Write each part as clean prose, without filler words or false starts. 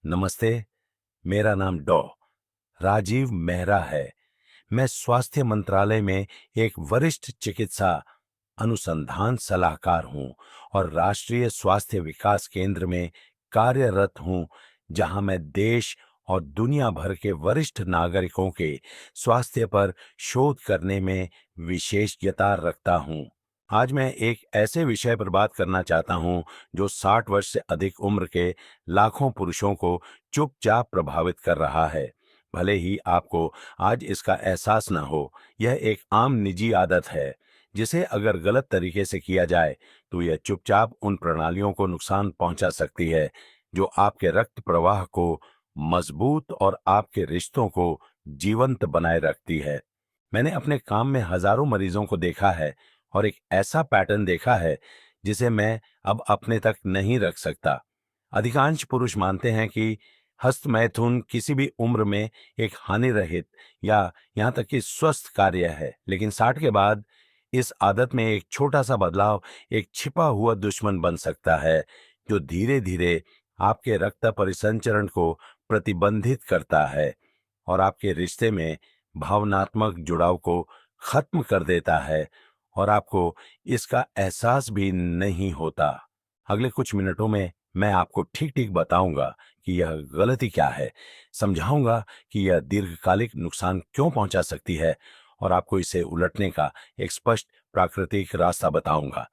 नमस्ते। मेरा नाम राजीव मेहरा है। मैं स्वास्थ्य मंत्रालय में एक वरिष्ठ चिकित्सा अनुसंधान सलाहकार हूं और राष्ट्रीय स्वास्थ्य विकास केंद्र में कार्यरत हूं, जहां मैं देश और दुनिया भर के वरिष्ठ नागरिकों के स्वास्थ्य पर शोध करने में विशेषज्ञता रखता हूं। आज मैं एक ऐसे विषय पर बात करना चाहता हूं जो 60 वर्ष से अधिक उम्र के लाखों पुरुषों को चुपचाप प्रभावित कर रहा है। भले ही आपको आज इसका एहसास न हो, यह एक आम निजी आदत है जिसे अगर गलत तरीके से किया जाए तो यह चुपचाप उन प्रणालियों को नुकसान पहुंचा सकती है जो आपके रक्त प्रवाह को मजबूत और आपके रिश्तों को जीवंत बनाए रखती है। मैंने अपने काम में हजारों मरीजों को देखा है और एक ऐसा पैटर्न देखा है जिसे मैं अब अपने तक नहीं रख सकता। अधिकांश पुरुष मानते हैं कि हस्तमैथुन किसी भी उम्र में एक हानि रहित या यहाँ तक कि स्वस्थ कार्य है, लेकिन 60 के बाद इस आदत में एक छोटा सा बदलाव एक छिपा हुआ दुश्मन बन सकता है जो धीरे धीरे आपके रक्त परिसंचरण को प्रतिबंधित करता है और आपके रिश्ते में भावनात्मक जुड़ाव को खत्म कर देता है और आपको इसका एहसास भी नहीं होता। अगले कुछ मिनटों में मैं आपको ठीक ठीक बताऊंगा कि यह गलती क्या है, समझाऊंगा कि यह दीर्घकालिक नुकसान क्यों पहुंचा सकती है और आपको इसे उलटने का एक स्पष्ट प्राकृतिक रास्ता बताऊंगा।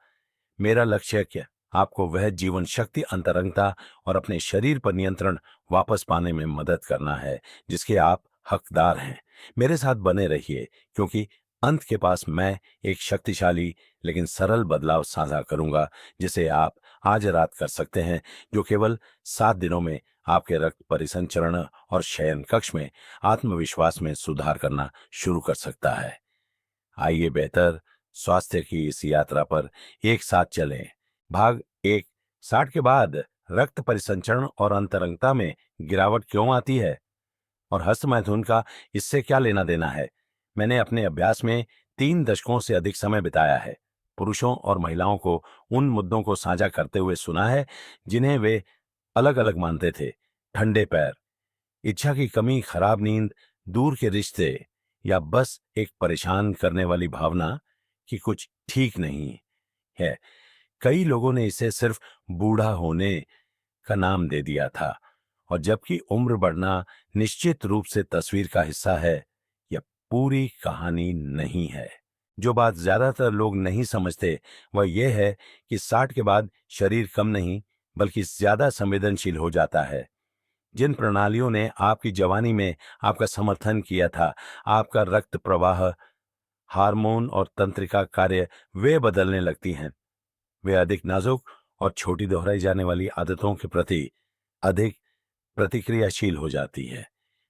मेरा लक्ष्य क्या, आपको वह जीवन शक्ति, अंतरंगता और अपने शरीर पर नियंत्रण वापस पाने में मदद करना है जिसके आप हकदार हैं। मेरे साथ बने रहिए क्योंकि अंत के पास मैं एक शक्तिशाली लेकिन सरल बदलाव साझा करूंगा जिसे आप आज रात कर सकते हैं, जो केवल 7 दिनों में आपके रक्त परिसंचरण और शयन कक्ष में आत्मविश्वास में सुधार करना शुरू कर सकता है। आइए बेहतर स्वास्थ्य की इस यात्रा पर एक साथ चलें। भाग एक, 60 के बाद रक्त परिसंचरण और अंतरंगता में गिरावट क्यों आती है और हस्तमैथुन का इससे क्या लेना देना है। मैंने अपने अभ्यास में 3 दशकों से अधिक समय बिताया है। पुरुषों और महिलाओं को उन मुद्दों को साझा करते हुए सुना है जिन्हें वे अलग अलग मानते थे। ठंडे पैर, इच्छा की कमी, खराब नींद, दूर के रिश्ते या बस एक परेशान करने वाली भावना कि कुछ ठीक नहीं है। कई लोगों ने इसे सिर्फ बूढ़ा होने का नाम दे दिया था, और जबकि उम्र बढ़ना निश्चित रूप से तस्वीर का हिस्सा है, यह पूरी कहानी नहीं है। जो बात ज्यादातर लोग नहीं समझते वह यह है कि 60 के बाद शरीर कम नहीं बल्कि ज्यादा संवेदनशील हो जाता है। जिन प्रणालियों ने आपकी जवानी में आपका समर्थन किया था, आपका रक्त प्रवाह, हार्मोन और तंत्रिका कार्य, वे बदलने लगती हैं। वे अधिक नाजुक और छोटी दोहराई जाने वाली आदतों के प्रति अधिक प्रतिक्रियाशील हो जाती है।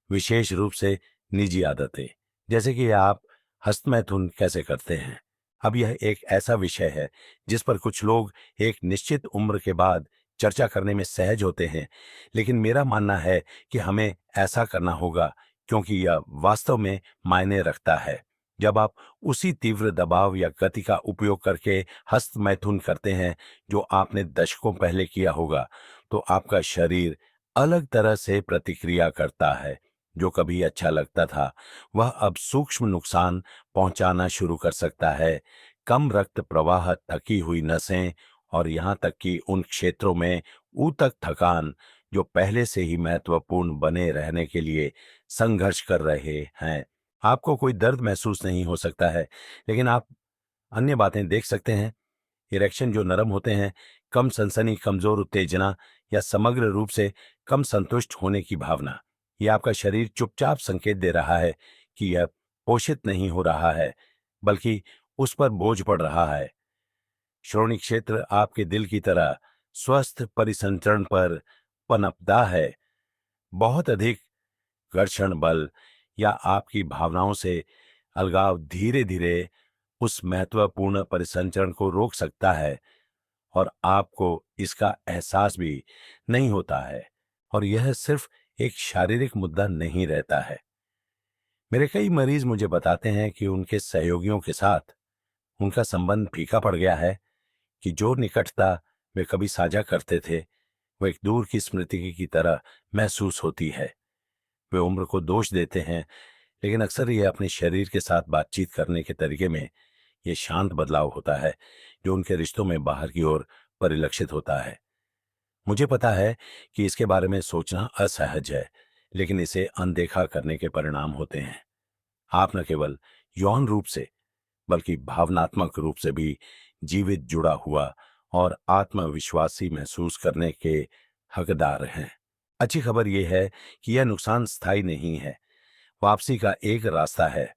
विशेष रूप से निजी आदतें, जैसे कि आप हस्तमैथुन कैसे करते हैं। अब यह एक ऐसा विषय है जिस पर कुछ लोग एक निश्चित उम्र के बाद चर्चा करने में सहज होते हैं, लेकिन मेरा मानना है कि हमें ऐसा करना होगा क्योंकि यह वास्तव में मायने रखता है। जब आप उसी तीव्र दबाव या गति का उपयोग करके हस्तमैथुन करते हैं जो आपने दशकों पहले किया होगा, तो आपका शरीर अलग तरह से प्रतिक्रिया करता है। जो कभी अच्छा लगता था वह अब सूक्ष्म नुकसान पहुंचाना शुरू कर सकता है। कम रक्त प्रवाह, थकी हुई नसें और यहां तक कि उन क्षेत्रों में ऊतक थकान जो पहले से ही महत्वपूर्ण बने रहने के लिए संघर्ष कर रहे हैं। आपको कोई दर्द महसूस नहीं हो सकता है, लेकिन आप अन्य बातें देख सकते हैं। इरेक्शन जो नरम होते हैं, कम सनसनी, कमजोर उत्तेजना या समग्र रूप से कम संतुष्ट होने की भावना। यह आपका शरीर चुपचाप संकेत दे रहा है कि यह पोषित नहीं हो रहा है, बल्कि उस पर बोझ पड़ रहा है। श्रोणि क्षेत्र आपके दिल की तरह स्वस्थ परिसंचरण पर पनपता है। बहुत अधिक घर्षण बल या आपकी भावनाओं से अलगाव धीरे धीरे उस महत्वपूर्ण परिसंचरण को रोक सकता है और आपको इसका एहसास भी नहीं होता है। और यह सिर्फ एक शारीरिक मुद्दा नहीं रहता है। मेरे कई मरीज मुझे बताते हैं कि उनके सहयोगियों के साथ उनका संबंध फीका पड़ गया है, कि जो निकटता वे कभी साझा करते थे वो एक दूर की स्मृति की तरह महसूस होती है। वे उम्र को दोष देते हैं, लेकिन अक्सर ये अपने शरीर के साथ बातचीत करने के तरीके में ये शांत बदलाव होता है जो उनके रिश्तों में बाहर की ओर परिलक्षित होता है। मुझे पता है कि इसके बारे में सोचना असहज है, लेकिन इसे अनदेखा करने के परिणाम होते हैं। आप न केवल यौन रूप से बल्कि भावनात्मक रूप से भी जीवित, जुड़ा हुआ और आत्मविश्वासी महसूस करने के हकदार हैं। अच्छी खबर यह है कि यह नुकसान स्थायी नहीं है, वापसी का एक रास्ता है,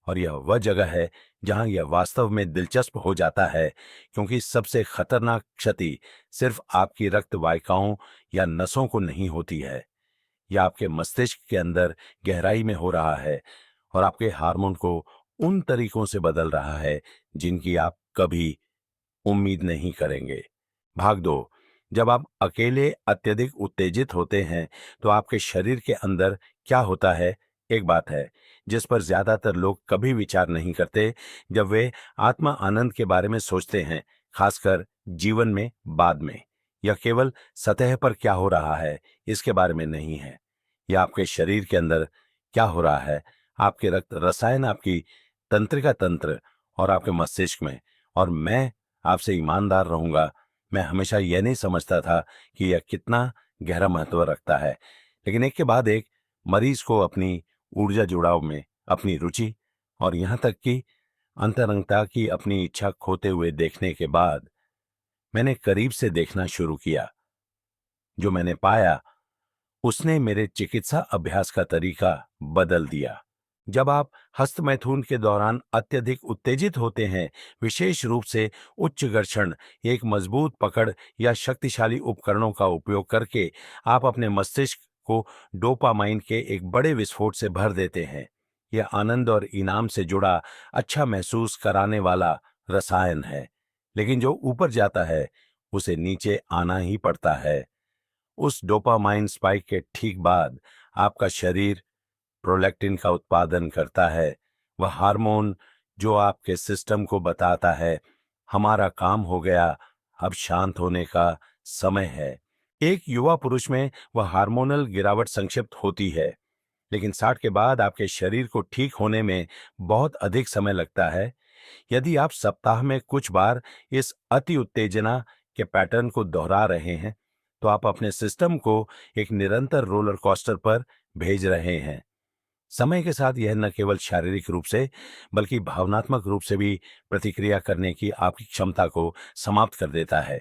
और यह वह जगह है जहां यह वास्तव में दिलचस्प हो जाता है, क्योंकि सबसे खतरनाक क्षति सिर्फ आपकी रक्त वाहिकाओं या नसों को नहीं होती है। यह आपके मस्तिष्क के अंदर गहराई में हो रहा है और आपके हार्मोन को उन तरीकों से बदल रहा है जिनकी आप कभी उम्मीद नहीं करेंगे। भाग दो। जब आप अकेले अत्यधिक उत्तेजित होते हैं तो आपके शरीर के अंदर क्या होता है, एक बात है जिस पर ज्यादातर लोग कभी विचार नहीं करते जब वे आत्मा आनंद के बारे में सोचते हैं, खासकर जीवन में बाद में। यह केवल सतह पर क्या हो रहा है इसके बारे में नहीं है। यह आपके शरीर के अंदर क्या हो रहा है, आपके रक्त रसायन, आपकी तंत्रिका तंत्र और आपके मस्तिष्क में। और मैं आपसे ईमानदार रहूंगा, मैं हमेशा यह नहीं समझता था कि यह कितना गहरा महत्व रखता है। लेकिन एक के बाद एक मरीज को अपनी ऊर्जा जुड़ाव में, अपनी रुचि और यहां तक कि अंतरंगता की अपनी इच्छा खोते हुए देखने के बाद मैंने करीब से देखना शुरू किया। जो मैंने पाया उसने मेरे चिकित्सा अभ्यास का तरीका बदल दिया। जब आप हस्तमैथुन के दौरान अत्यधिक उत्तेजित होते हैं, विशेष रूप से उच्च घर्षण, एक मजबूत पकड़ या शक्तिशाली उपकरणों का उपयोग करके आप अपने मस्तिष्क को डोपामाइन के एक बड़े विस्फोट से भर देते हैं। यह आनंद और इनाम से जुड़ा अच्छा महसूस कराने वाला रसायन है, लेकिन जो ऊपर जाता है उसे नीचे आना ही पड़ता है। उस डोपामाइन स्पाइक के ठीक बाद आपका शरीर प्रोलैक्टिन का उत्पादन करता है, वह हार्मोन जो आपके सिस्टम को बताता है हमारा काम हो गया, अब शांत होने का समय है। एक युवा पुरुष में वह हार्मोनल गिरावट संक्षिप्त होती है, लेकिन 60 के बाद आपके शरीर को ठीक होने में बहुत अधिक समय लगता है। यदि आप सप्ताह में कुछ बार इस अति उत्तेजना के पैटर्न को दोहरा रहे हैं, तो आप अपने सिस्टम को एक निरंतर रोलर कोस्टर पर भेज रहे हैं। समय के साथ यह न केवल शारीरिक रूप से बल्कि भावनात्मक रूप से भी प्रतिक्रिया करने की आपकी क्षमता को समाप्त कर देता है।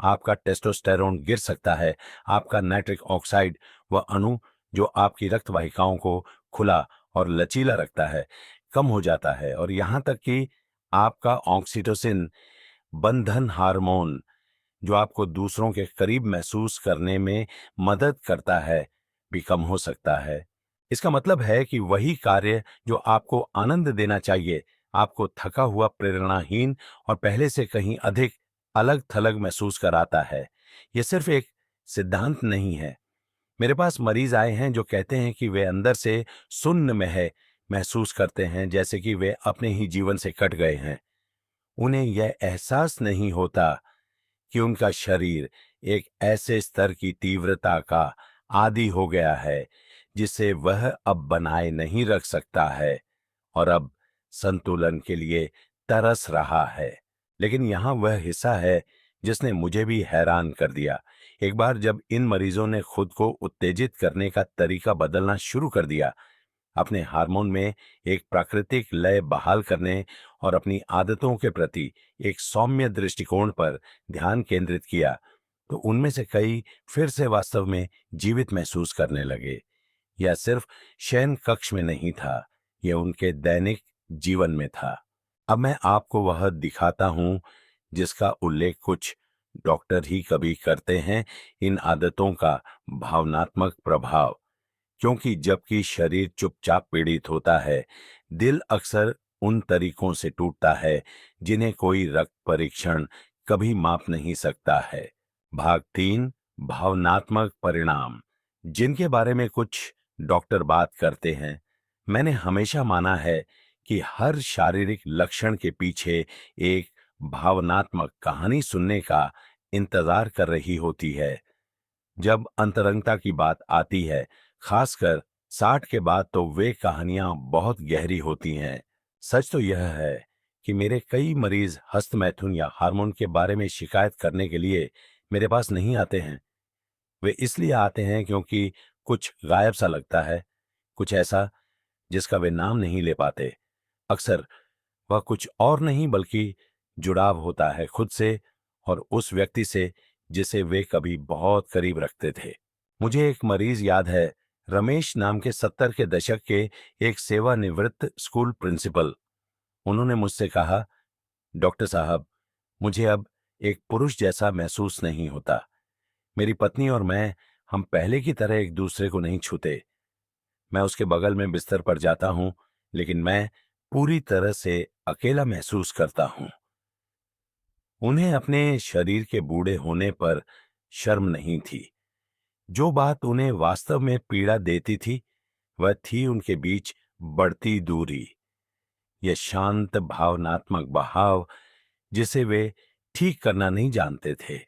आपका टेस्टोस्टेरोन गिर सकता है, आपका नाइट्रिक ऑक्साइड, वह अणु जो आपकी रक्त वाहिकाओं को खुला और लचीला रखता है, कम हो जाता है, और यहां तक कि आपका ऑक्सीटोसिन, बंधन हार्मोन जो आपको दूसरों के करीब महसूस करने में मदद करता है, भी कम हो सकता है। इसका मतलब है कि वही कार्य जो आपको आनंद देना चाहिए, आपको थका हुआ, प्रेरणाहीन और पहले से कहीं अधिक अलग थलग महसूस कराता है। यह सिर्फ एक सिद्धांत नहीं है। मेरे पास मरीज आए हैं जो कहते हैं कि वे अंदर से सुन्न में है महसूस करते हैं, जैसे कि वे अपने ही जीवन से कट गए हैं। उन्हें यह एहसास नहीं होता कि उनका शरीर एक ऐसे स्तर की तीव्रता का आदी हो गया है जिसे वह अब बनाए नहीं रख सकता है और अब संतुलन के लिए तरस रहा है। लेकिन यहां वह हिस्सा है जिसने मुझे भी हैरान कर दिया। एक बार जब इन मरीजों ने खुद को उत्तेजित करने का तरीका बदलना शुरू कर दिया, अपने हार्मोन में एक प्राकृतिक लय बहाल करने और अपनी आदतों के प्रति एक सौम्य दृष्टिकोण पर ध्यान केंद्रित किया, तो उनमें से कई फिर से वास्तव में जीवित महसूस करने लगे। यह सिर्फ शयन कक्ष में नहीं था, यह उनके दैनिक जीवन में था। अब मैं आपको वह दिखाता हूं जिसका उल्लेख कुछ डॉक्टर ही कभी करते हैं, इन आदतों का भावनात्मक प्रभाव। क्योंकि जबकि शरीर चुपचाप पीड़ित होता है, दिल अक्सर उन तरीकों से टूटता है जिन्हें कोई रक्त परीक्षण कभी माप नहीं सकता है। भाग 3, भावनात्मक परिणाम, जिनके बारे में कुछ डॉक्टर बात करते हैं। मैंने हमेशा माना है कि हर शारीरिक लक्षण के पीछे एक भावनात्मक कहानी सुनने का इंतजार कर रही होती है। जब अंतरंगता की बात आती है, खासकर 60 के बाद, तो वे कहानियां बहुत गहरी होती हैं। सच तो यह है कि मेरे कई मरीज हस्तमैथुन या हार्मोन के बारे में शिकायत करने के लिए मेरे पास नहीं आते हैं। वे इसलिए आते हैं क्योंकि कुछ गायब सा लगता है, कुछ ऐसा जिसका वे नाम नहीं ले पाते। अक्सर वह कुछ और नहीं बल्कि जुड़ाव होता है खुद से और उस व्यक्ति से जिसे वे कभी बहुत करीब रखते थे। मुझे एक मरीज याद है, रमेश नाम के 70 के दशक के एक सेवानिवृत्त स्कूल प्रिंसिपल। उन्होंने मुझसे कहा, डॉक्टर साहब, मुझे अब एक पुरुष जैसा महसूस नहीं होता। मेरी पत्नी और मैं, हम पहले की तरह एक दूसरे को नहीं छूते। मैं उसके बगल में बिस्तर पर जाता हूं, लेकिन मैं पूरी तरह से अकेला महसूस करता हूं। उन्हें अपने शरीर के बूढ़े होने पर शर्म नहीं थी। जो बात उन्हें वास्तव में पीड़ा देती थी, वह थी उनके बीच बढ़ती दूरी। यह शांत भावनात्मक बहाव जिसे वे ठीक करना नहीं जानते थे।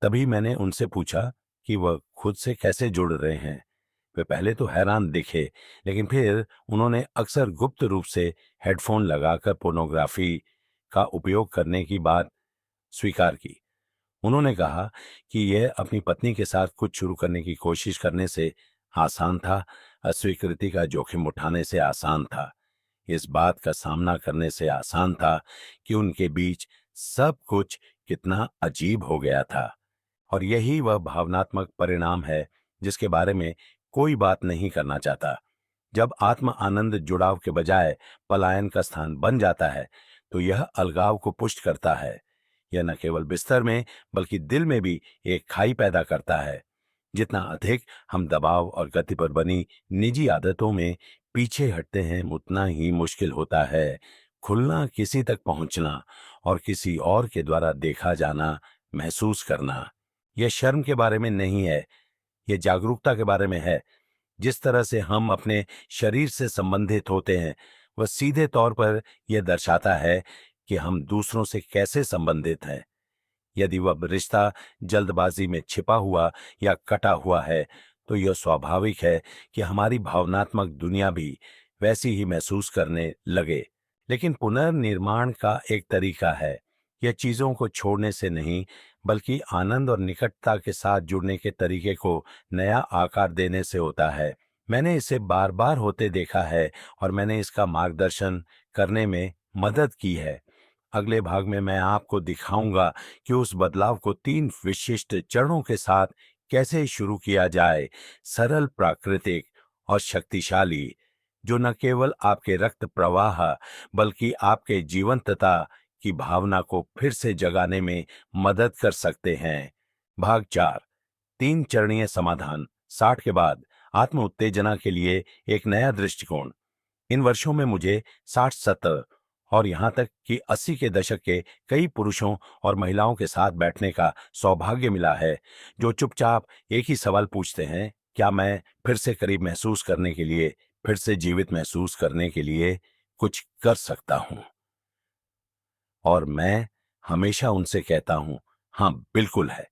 तभी मैंने उनसे पूछा कि वह खुद से कैसे जुड़ रहे हैं। वे पहले तो हैरान दिखे, लेकिन फिर उन्होंने अक्सर गुप्त रूप से हेडफोन लगाकर पोर्नोग्राफी का उपयोग करने की बात स्वीकार की। उन्होंने कहा कि यह अपनी पत्नी के साथ कुछ शुरू करने की कोशिश करने से आसान था, अस्वीकृति का जोखिम उठाने से आसान था, इस बात का सामना करने से आसान था कि उनके बीच सब कुछ कितना अजीब हो गया था। और यही वह भावनात्मक परिणाम है जिसके बारे में कोई बात नहीं करना चाहता। जब आत्म आनंद जुड़ाव के बजाय पलायन का स्थान बन जाता है, तो यह अलगाव को पुष्ट करता है। यह न केवल बिस्तर में बल्कि दिल में भी एक खाई पैदा करता है। जितना अधिक हम दबाव और गति पर बनी निजी आदतों में पीछे हटते हैं, उतना ही मुश्किल होता है खुलना, किसी तक पहुंचना और किसी और के द्वारा देखा जाना महसूस करना। यह शर्म के बारे में नहीं है, यह जागरूकता के बारे में है। जिस तरह से हम अपने शरीर से संबंधित होते हैं, वह सीधे तौर पर यह दर्शाता है कि हम दूसरों से कैसे संबंधित हैं। यदि वह रिश्ता जल्दबाजी में छिपा हुआ या कटा हुआ है, तो यह स्वाभाविक है कि हमारी भावनात्मक दुनिया भी वैसी ही महसूस करने लगे। लेकिन पुनर्निर्माण का एक तरीका है। यह चीजों को छोड़ने से नहीं, बल्कि आनंद और निकटता के साथ जुड़ने के तरीके को नया आकार देने से होता है। मैंने इसे बार बार होते देखा है और मैंने इसका मार्गदर्शन करने में मदद की है। अगले भाग में मैं आपको दिखाऊंगा कि उस बदलाव को 3 विशिष्ट चरणों के साथ कैसे शुरू किया जाए, सरल, प्राकृतिक और शक्तिशाली, जो न केवल आपके रक्त प्रवाह बल्कि आपके जीवंतता की भावना को फिर से जगाने में मदद कर सकते हैं। भाग 4, 3 चरणीय समाधान, 60 के बाद आत्म उत्तेजना के लिए एक नया दृष्टिकोण। इन वर्षों में मुझे 60, 70 और यहां तक कि 80 के दशक के कई पुरुषों और महिलाओं के साथ बैठने का सौभाग्य मिला है, जो चुपचाप एक ही सवाल पूछते हैं, क्या मैं फिर से करीब महसूस करने के लिए, फिर से जीवित महसूस करने के लिए कुछ कर सकता हूं? और मैं हमेशा उनसे कहता हूं, हां, बिल्कुल है।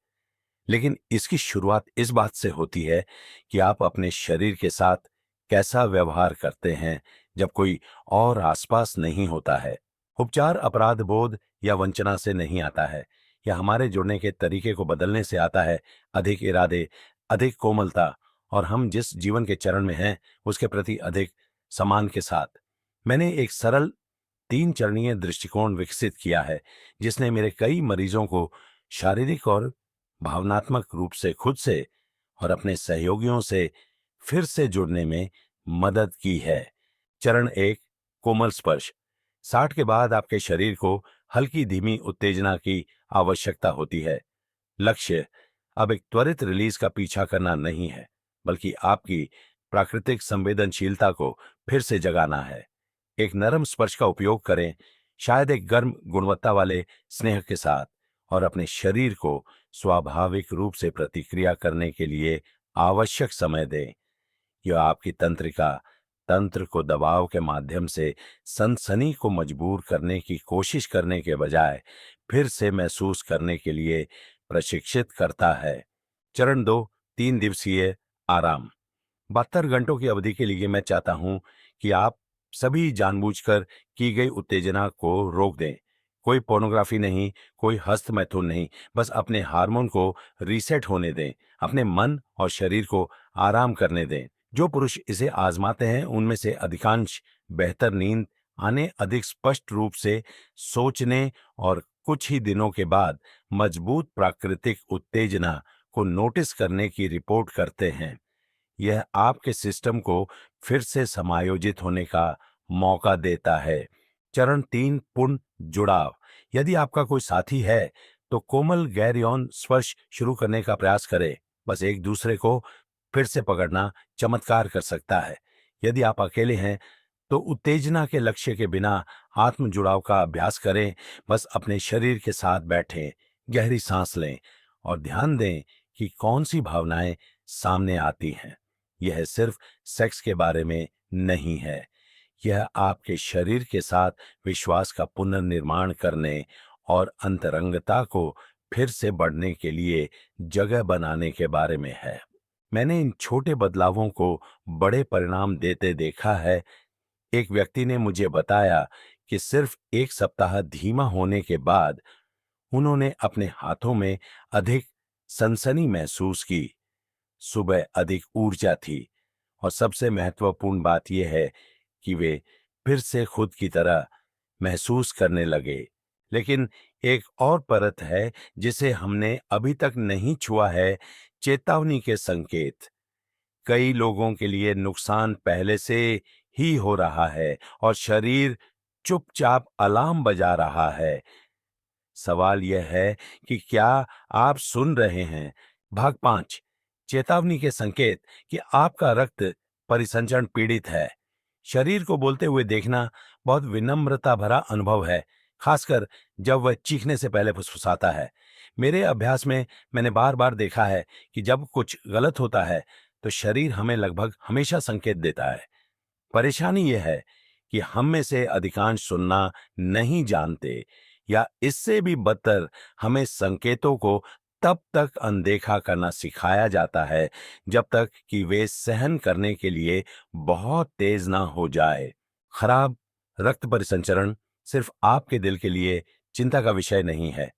लेकिन इसकी शुरुआत इस बात से होती है कि आप अपने शरीर के साथ कैसा व्यवहार करते हैं जब कोई और आसपास नहीं होता है। उपचार अपराध बोध या वंचना से नहीं आता है, यह हमारे जुड़ने के तरीके को बदलने से आता है। अधिक इरादे, अधिक कोमलता और हम जिस जीवन के चरण में हैं उसके प्रति अधिक सम्मान के साथ। मैंने एक सरल 3 चरणीय दृष्टिकोण विकसित किया है, जिसने मेरे कई मरीजों को शारीरिक और भावनात्मक रूप से खुद से और अपने सहयोगियों से फिर से जुड़ने में मदद की है। चरण 1, कोमल स्पर्श। 60 के बाद आपके शरीर को हल्की धीमी उत्तेजना की आवश्यकता होती है। लक्ष्य अब एक त्वरित रिलीज का पीछा करना नहीं है, बल्कि आपकी प्राकृतिक संवेदनशीलता को फिर से जगाना है। एक नरम स्पर्श का उपयोग करें, शायद एक गर्म गुणवत्ता वाले स्नेह के साथ, और अपने शरीर को स्वाभाविक रूप से प्रतिक्रिया करने के लिए आवश्यक समय दें। यह आपकी तंत्रिका तंत्र को दबाव के माध्यम से सनसनी को मजबूर करने की कोशिश करने के बजाय फिर से महसूस करने के लिए प्रशिक्षित करता है। चरण 2, 3 दिवसीय आराम। 72 घंटों की अवधि के लिए मैं चाहता हूं कि आप सभी जानबूझकर की गई उत्तेजना को रोक दें। कोई पोर्नोग्राफी नहीं, कोई हस्त मैथुन नहीं, बस अपने हार्मोन को रीसेट होने दें, अपने मन और शरीर को आराम करने दें। जो पुरुष इसे आजमाते हैं उनमें से अधिकांश बेहतर नींद आने, अधिक स्पष्ट रूप से सोचने और कुछ ही दिनों के बाद मजबूत प्राकृतिक उत्तेजना को नोटिस करने की रिपोर्ट करते हैं। यह आपके सिस्टम को फिर से समायोजित होने का मौका देता है। चरण 3, पूर्ण जुड़ाव। यदि आपका कोई साथी है तो कोमल गैर यौन स्पर्श शुरू करने का प्रयास करें। बस एक दूसरे को फिर से पकड़ना चमत्कार कर सकता है। यदि आप अकेले हैं तो उत्तेजना के लक्ष्य के बिना आत्म जुड़ाव का अभ्यास करें। बस अपने शरीर के साथ बैठें, गहरी सांस लें और ध्यान दें कि कौन सी भावनाएं सामने आती हैं। यह सिर्फ सेक्स के बारे में नहीं है, यह आपके शरीर के साथ विश्वास का पुनर्निर्माण करने और अंतरंगता को फिर से बढ़ने के लिए जगह बनाने के बारे में है। मैंने इन छोटे बदलावों को बड़े परिणाम देते देखा है। एक व्यक्ति ने मुझे बताया कि सिर्फ 1 सप्ताह धीमा होने के बाद उन्होंने अपने हाथों में अधिक सनसनी महसूस की, सुबह अधिक ऊर्जा थी और सबसे महत्वपूर्ण बात यह है कि वे फिर से खुद की तरह महसूस करने लगे। लेकिन एक और परत है जिसे हमने अभी तक नहीं छुआ है, चेतावनी के संकेत। कई लोगों के लिए नुकसान पहले से ही हो रहा है और शरीर चुपचाप अलार्म बजा रहा है। सवाल यह है कि क्या आप सुन रहे हैं? भाग 5, चेतावनी के संकेत कि आपका रक्त परिसंचरण पीड़ित है। शरीर को बोलते हुए देखना बहुत विनम्रता भरा अनुभव है, खासकर जब वह चीखने से पहले फुसफुसाता है। मेरे अभ्यास में मैंने बार बार देखा है कि जब कुछ गलत होता है तो शरीर हमें लगभग हमेशा संकेत देता है। परेशानी यह है कि हम में से अधिकांश सुनना नहीं जानते, या इससे भी बदतर हमें संकेतों को तब तक अनदेखा करना सिखाया जाता है जब तक कि वे सहन करने के लिए बहुत तेज ना हो जाए। खराब रक्त परिसंचरण सिर्फ आपके दिल के लिए चिंता का विषय नहीं है,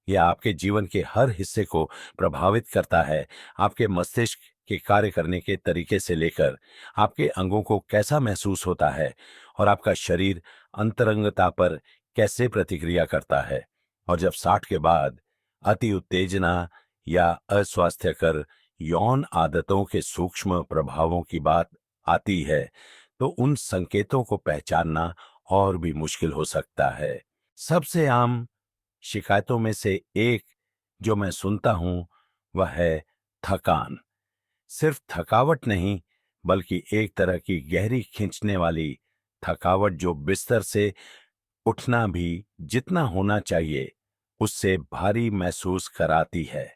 यह आपके जीवन के हर हिस्से को प्रभावित करता है। आपके मस्तिष्क के कार्य करने के तरीके से लेकर आपके अंगों को कैसा महसूस होता है और आपका शरीर अंतरंगता पर कैसे प्रतिक्रिया करता है। और जब 60 के बाद अति उत्तेजना या अस्वास्थ्यकर यौन आदतों के सूक्ष्म प्रभावों की बात आती है तो उन संकेतों को पहचानना और भी मुश्किल हो सकता है। सबसे आम शिकायतों में से एक जो मैं सुनता हूं वह है थकान। सिर्फ थकावट नहीं, बल्कि एक तरह की गहरी खींचने वाली थकावट जो बिस्तर से उठना भी जितना होना चाहिए उससे भारी महसूस कराती है।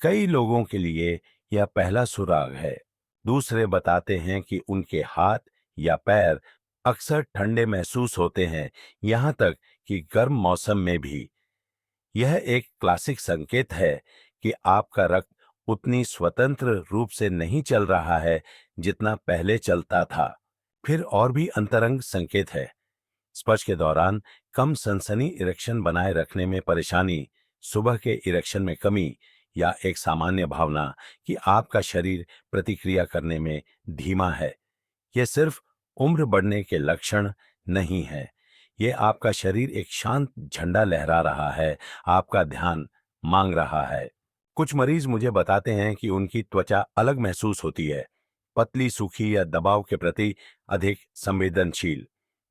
कई लोगों के लिए यह पहला सुराग है। दूसरे बताते हैं कि उनके हाथ या पैर अक्सर ठंडे महसूस होते हैं, यहां तक कि गर्म मौसम में भी। यह एक क्लासिक संकेत है कि आपका रक्त उतनी स्वतंत्र रूप से नहीं चल रहा है जितना पहले चलता था। फिर और भी अंतरंग संकेत है। स्पर्श के दौरान कम सनसनी इरेक्शन बनाए रखने में परेशानी, सुबह के इरेक्शन में कमी, या एक सामान्य भावना कि आपका शरीर प्रतिक्रिया करने में धीमा है। यह सिर्फ उम्र बढ़ने के लक्षण नहीं है, ये आपका शरीर एक शांत झंडा लहरा रहा है, आपका ध्यान मांग रहा है। कुछ मरीज मुझे बताते हैं कि उनकी त्वचा अलग महसूस होती है, पतली, सूखी या दबाव के प्रति अधिक संवेदनशील।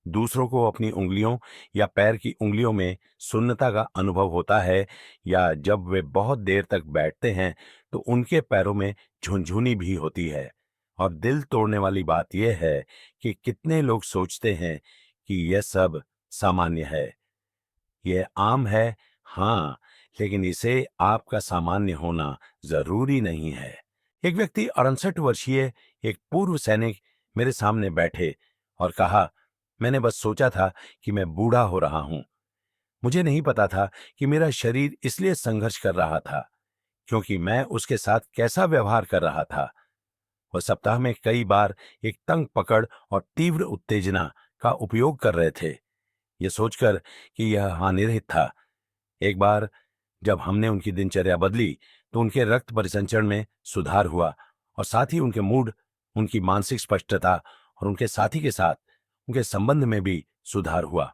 दूसरों को अपनी उंगलियों या पैर की उंगलियों में सुन्नता का अनुभव होता है, या जब वे बहुत देर तक बैठते हैं तो उनके पैरों में झुनझुनी भी होती है। और दिल तोड़ने वाली बात यह है कि कितने लोग सोचते हैं कि यह सब सामान्य है। यह आम है, हाँ, लेकिन इसे आपका सामान्य होना जरूरी नहीं है। एक व्यक्ति 68 वर्षीय, एक पूर्व सैनिक मेरे सामने बैठे और कहा, मैंने बस सोचा था कि मैं बूढ़ा हो रहा हूं। मुझे नहीं पता था कि मेरा शरीर इसलिए संघर्ष कर रहा था। क्योंकि मैं उसके साथ कैसा व्यवहार कर रहा था। वह सप्ताह में कई बार एक तंग पकड़ और तीव्र उत्तेजना का उपयोग कर रहे थे, ये सोचकर कि यह हानिरहित था। एक बार जब हमने उनकी दिनचर्या बदली तो उनके रक्त परिसंचरण में सुधार हुआ और साथ ही उनके मूड, उनकी मानसिक स्पष्टता और उनके साथी के साथ उनके संबंध में भी सुधार हुआ।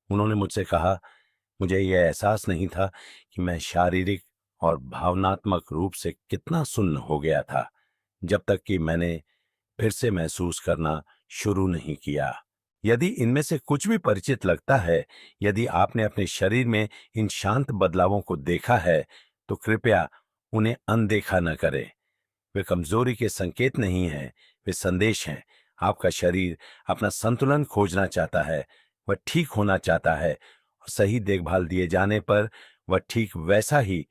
उन्होंने मुझसे कहा, मुझे यह एहसास नहीं था कि मैं शारीरिक और भावनात्मक रूप से कितना सुन्न हो गया था, जब तक कि मैंने फिर से महसूस करना शुरू नहीं किया। यदि इनमें से कुछ भी परिचित लगता है, यदि आपने अपने शरीर में इन शांत बदलावों को देखा है, तो कृपया उन्हें अनदेखा न करें। वे कमजोरी के संकेत नहीं हैं, वे संदेश हैं। आपका शरीर अपना संतुलन खोजना चाहता है, वह ठीक होना चाहता है और सही देखभाल दिए जाने पर वह ठीक वैसा ही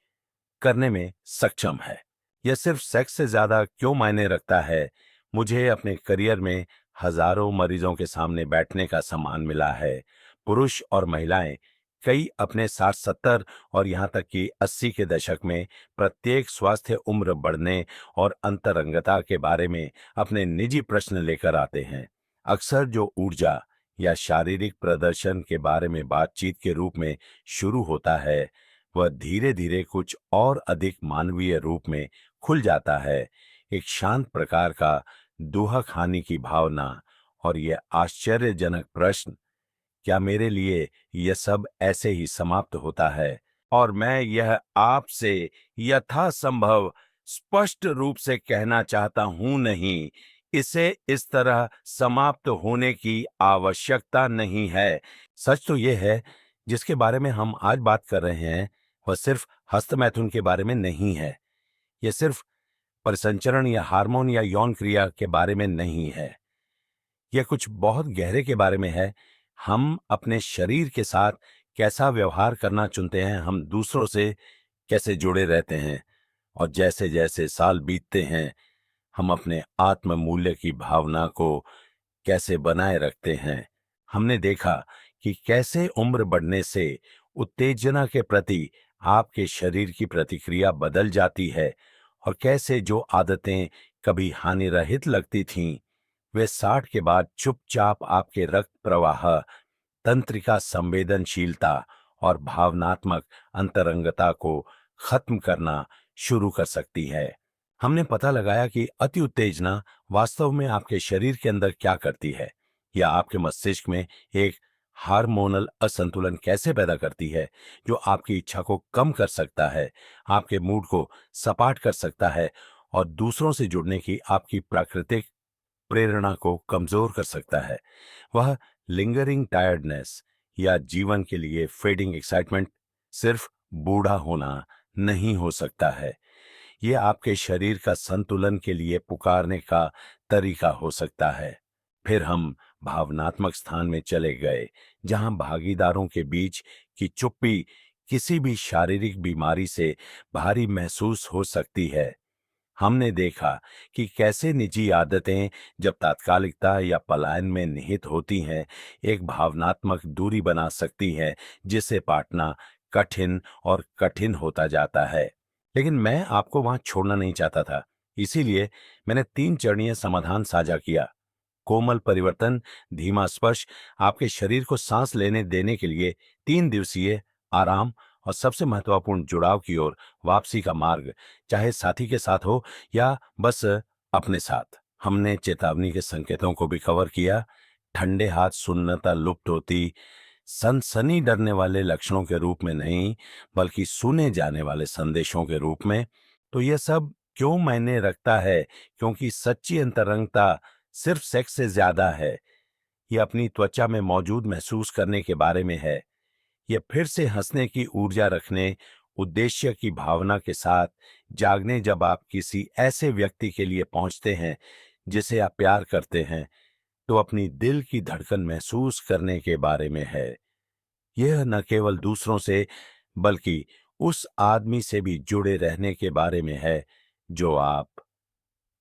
करने में सक्षम है। यह सिर्फ सेक्स से ज्यादा क्यों मायने रखता है? मुझे अपने करियर में हजारों मरीजों के सामने बैठने का सम्मान मिला है। पुरुष और महिलाएं कई अपने 60-70 और यहाँ तक कि 80 के दशक में प्रत्येक स्वास्थ्य उम्र बढ़ने और अंतरंगता के बारे में अपने निजी प्रश्न लेकर आते हैं। अक्सर जो ऊर्जा या शारीरिक प्रदर्शन के बारे में बातचीत के रूप में शुरू होता है, वह धीरे धीरे कुछ और अधिक मानवीय रूप में खुल जाता है। एक शांत प्रकार का दुहक हानि की भावना और यह आश्चर्यजनक प्रश्न, क्या मेरे लिए यह सब ऐसे ही समाप्त होता है? और मैं यह आपसे यथासंभव स्पष्ट रूप से कहना चाहता हूं, नहीं, इसे इस तरह समाप्त होने की आवश्यकता नहीं है। सच तो यह है, जिसके बारे में हम आज बात कर रहे हैं, वह सिर्फ हस्तमैथुन के बारे में नहीं है। यह सिर्फ परिसंचरण या हार्मोन या यौन क्रिया के बारे में नहीं है। यह कुछ बहुत गहरे के बारे में है। हम अपने शरीर के साथ कैसा व्यवहार करना चुनते हैं, हम दूसरों से कैसे जुड़े रहते हैं और जैसे जैसे साल बीतते हैं, हम अपने आत्म मूल्य की भावना को कैसे बनाए रखते हैं। हमने देखा कि कैसे उम्र बढ़ने से उत्तेजना के प्रति आपके शरीर की प्रतिक्रिया बदल जाती है और कैसे जो आदतें कभी हानिरहित लगती थीं, वे 60 के बाद चुपचाप आपके रक्त प्रवाह, तंत्रिका संवेदनशीलता और भावनात्मक अंतरंगता को खत्म करना शुरू कर सकती है। हमने पता लगाया कि अति उत्तेजना वास्तव में आपके शरीर के अंदर क्या करती है या आपके मस्तिष्क में एक हार्मोनल असंतुलन कैसे पैदा करती है, जो आपकी इच्छा को कम कर सकता है, आपके मूड को सपाट कर सकता है और दूसरों से जुड़ने की आपकी प्राकृतिक प्रेरणा को कमजोर कर सकता है। वह लिंगरिंग टायर्डनेस या जीवन के लिए फेडिंग एक्साइटमेंट सिर्फ बूढ़ा होना नहीं हो सकता है। ये आपके शरीर का संतुलन के लिए पुकारने का तरीका हो सकता है। फिर हम भावनात्मक स्थान में चले गए, जहां भागीदारों के बीच की चुप्पी किसी भी शारीरिक बीमारी से भारी महसूस हो सकती है। हमने देखा कि कैसे निजी आदतें, जब तात्कालिकता या पलायन में निहित होती हैं, एक भावनात्मक दूरी बना सकती हैं, जिसे पाटना कठिन और कठिन होता जाता है। लेकिन मैं आपको वहां छोड़ना नहीं चाहता था, इसीलिए मैंने 3 चरणीय समाधान साझा किया। कोमल परिवर्तन, धीमा स्पर्श, आपके शरीर को सांस लेने देने के लिए 3 दिवसीय आराम और सबसे महत्वपूर्ण जुड़ाव की ओर वापसी का मार्ग, चाहे साथी के साथ हो या बस अपने साथ। हमने चेतावनी के संकेतों को भी कवर किया। ठंडे हाथ सुन्नता लुप्त होती, सनसनी डरने वाले लक्षणों के रूप में नहीं, बल्कि सुने जाने वाले संदेशों के रूप में। तो यह सब क्यों मायने रखता है? क्योंकि सच्ची अंतरंगता सिर्फ सेक्स से ज्यादा है। यह अपनी त्वचा में मौजूद महसूस करने के बारे में है। यह फिर से हंसने की ऊर्जा रखने, उद्देश्य की भावना के साथ जागने, जब आप किसी ऐसे व्यक्ति के लिए पहुंचते हैं जिसे आप प्यार करते हैं, तो अपनी दिल की धड़कन महसूस करने के बारे में है। यह न केवल दूसरों से, बल्कि उस आदमी से भी जुड़े रहने के बारे में है जो आप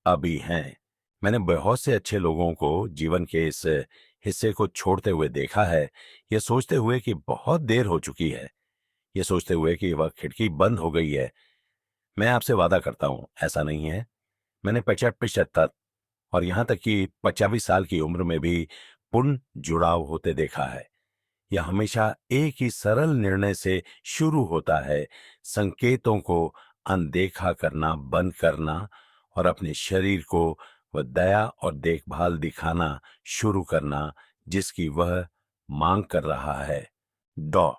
अभी हैं। मैंने बहुत से अच्छे लोगों को जीवन के इस हिस्से को छोड़ते हुए देखा है, यह सोचते हुए कि बहुत देर हो चुकी है, यह सोचते हुए कि वह खिड़की बंद हो गई है। मैं आपसे वादा करता हूं, ऐसा नहीं है। मैंने 75 और यहां तक कि 25 साल की उम्र में भी पूर्ण जुड़ाव होते देखा है। यह हमेशा एक ही सरल निर्णय से शुरू होता है, संकेतों को अनदेखा करना बंद करना और अपने शरीर को वह दया और देखभाल दिखाना शुरू करना जिसकी वह मांग कर रहा है। डॉ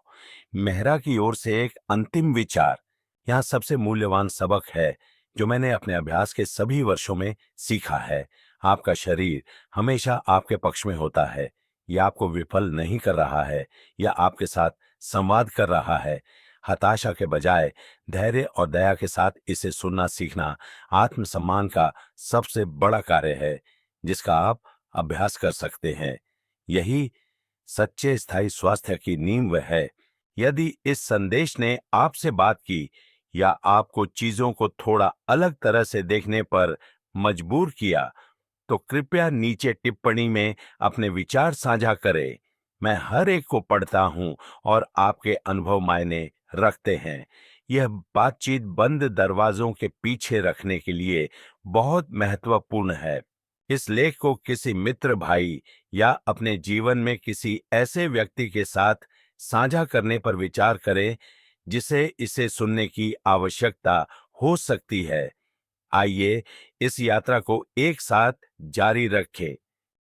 मेहरा की ओर से एक अंतिम विचार यहाँ सबसे मूल्यवान सबक है जो मैंने अपने अभ्यास के सभी वर्षों में सीखा है। आपका शरीर हमेशा आपके पक्ष में होता है। यह आपको विफल नहीं कर रहा है, यह आपके साथ संवाद कर रहा है। हताशा के बजाय धैर्य और दया के साथ इसे सुनना सीखना आत्मसम्मान का सबसे बड़ा कार्य है जिसका आप अभ्यास कर सकते हैं। यही सच्चे स्थायी स्वास्थ्य की नींव है। यदि इस संदेश ने आपसे बात की या आपको चीजों को थोड़ा अलग तरह से देखने पर मजबूर किया, तो कृपया नीचे टिप्पणी में अपने विचार साझा करें। मैं हर एक को पढ़ता हूं और आपके अनुभव मायने रखते हैं। यह बातचीत बंद दरवाजों के पीछे रखने के लिए बहुत महत्वपूर्ण है। इस लेख को किसी मित्र भाई या अपने जीवन में किसी ऐसे व्यक्ति के साथ साझा करने पर विचार करें जिसे इसे सुनने की आवश्यकता हो सकती है। आइए इस यात्रा को एक साथ जारी रखें।